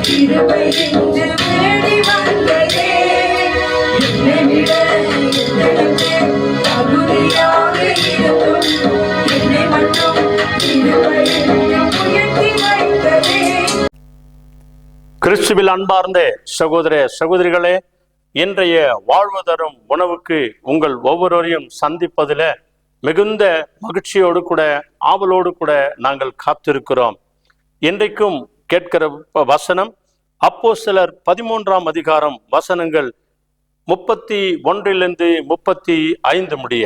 கிருபை என்று தேடி வந்ததே, என்னை விட எங்களுக்கு தகுதியாக இருந்தும் என்னை மட்டும் கிருபை என்று உயர்த்தி வைத்ததே. கிறிஸ்துவில் அன்பார்ந்த சகோதர சகோதரிகளே, இன்றைய வாழ்வு தரும் உணவுக்கு உங்கள் ஒவ்வொருவரையும் சந்திப்பதில் மிகுந்த மகிழ்ச்சியோடு கூட ஆவலோடு கூட நாங்கள் காத்திருக்கிறோம். இன்றைக்கும் கேட்கிற வசனம் அப்போஸ்தலர் 13ஆம் அதிகாரம் வசனங்கள் 31 35 முடிய.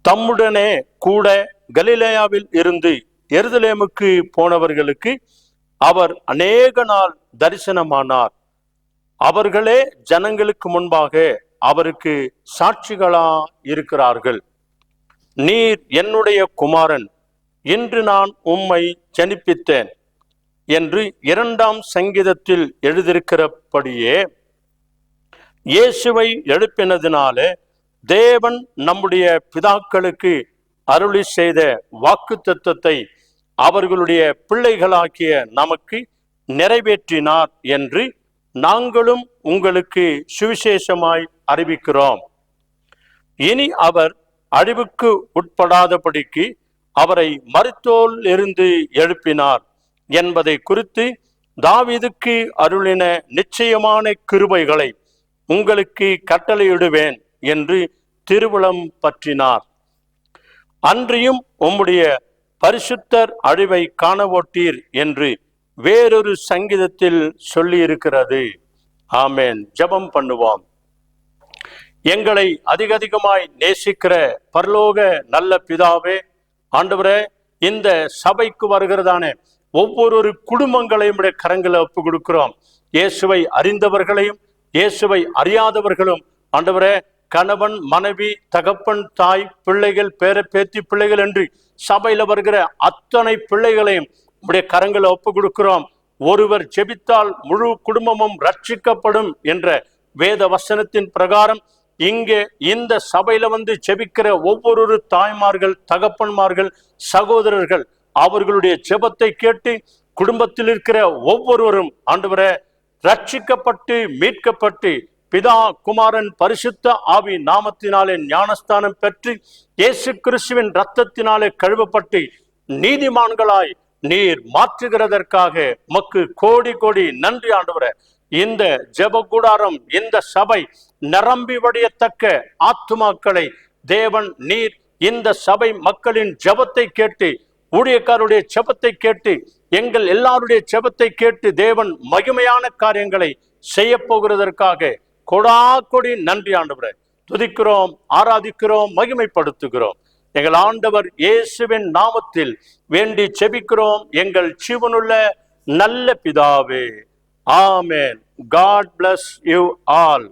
தம்முடனே கூட கலிலேயாவில் இருந்து எருசலேமுக்கு போனவர்களுக்கு அவர் அநேக நாள் தரிசனமானார். அவர்களே ஜனங்களுக்கு முன்பாக அவருக்கு சாட்சிகளா இருக்கிறார்கள். நீர் என்னுடைய குமாரன், இன்று நான் உம்மை ஜனிப்பித்தேன் என்று 2ஆம் சங்கீதத்தில் எழுதியிருக்கிறபடியே இயேசுவை எழுப்பினதினாலே தேவன் நம்முடைய பிதாக்களுக்கு அருளி செய்த வாக்குத்தத்தத்தை அவர்களுடைய பிள்ளைகளாகிய நமக்கு நிறைவேற்றினார் என்று நாங்களும் உங்களுக்கு சுவிசேஷமாய் அறிவிக்கிறோம். இனி அவர் அழிவுக்கு உட்படாதபடிக்கு அவரை மரித்தோரில் இருந்து எழுப்பினார் என்பதை குறித்து தாவீதுக்கு அருளின நிச்சயமான கிருபைகளை உங்களுக்கு கட்டளையிடுவேன் என்று திருவுளம் பற்றினார். அன்றியும் உம்முடைய பரிசுத்தர் அழிவை காணவோட்டீர் என்று வேறொரு சங்கீதத்தில் சொல்லி இருக்கிறது. ஆமேன். ஜெபம் பண்ணுவோம். எங்களை அதிகமாய் நேசிக்கிற பரலோக நல்ல பிதாவே, ஆண்டவரே, இந்த சபைக்கு வருகிறதான ஒவ்வொரு குடும்பங்களையும் உடைய கரங்களை ஒப்பு கொடுக்கிறோம். இயேசுவை அறிந்தவர்களையும் இயேசுவை அறியாதவர்களும், ஆண்டவரே, கணவன் மனைவி தகப்பன் தாய் பிள்ளைகள் பேர பேத்தி பிள்ளைகள் என்று சபையில வருகிற அத்தனை பிள்ளைகளையும் உடைய கரங்களை ஒப்பு கொடுக்கிறோம். ஒருவர் ஜெபித்தால் முழு குடும்பமும் ரட்சிக்கப்படும் என்ற வேத வசனத்தின் பிரகாரம் இங்கே இந்த சபையில வந்து ஜெபிக்கிற ஒவ்வொரு தாய்மார்கள் தகப்பன்மார்கள் சகோதரர்கள் அவர்களுடைய ஜெபத்தை கேட்டு குடும்பத்தில் இருக்கிற ஒவ்வொருவரும் ஆண்டவரே ரட்சிக்கப்பட்டு மீட்கப்பட்டு பிதா குமாரன் பரிசுத்த ஆவி நாமத்தினாலே ஞானஸ்தானம் பெற்று இயேசு கிறிஸ்துவின் இரத்தத்தினாலே கழுவப்பட்டு நீதிமான்களாய் நீர் மாற்றுகிறதற்காக உமக்கு கோடி கோடி நன்றி ஆண்டவரே. இந்த ஜெப கூடாரம் இந்த சபை நிரம்பி வடியத்தக்க ஆத்துமாக்களை தேவன் நீர் இந்த சபை மக்களின் ஜெபத்தை கேட்டு ஊழியக்காருடைய ஜெபத்தை கேட்டு எங்கள் எல்லாருடைய ஜெபத்தை கேட்டு தேவன் மகிமையான காரியங்களை செய்ய போகிறதற்காக கொடாக்கொடி நன்றி ஆண்டவரே. துதிக்கிறோம், ஆராதிக்கிறோம், மகிமைப்படுத்துகிறோம். எங்கள் ஆண்டவர் இயேசுவின் நாமத்தில் வேண்டி ஜெபிக்கிறோம் எங்கள் ஜீவனுள்ள நல்ல பிதாவே. ஆமென். God bless you all.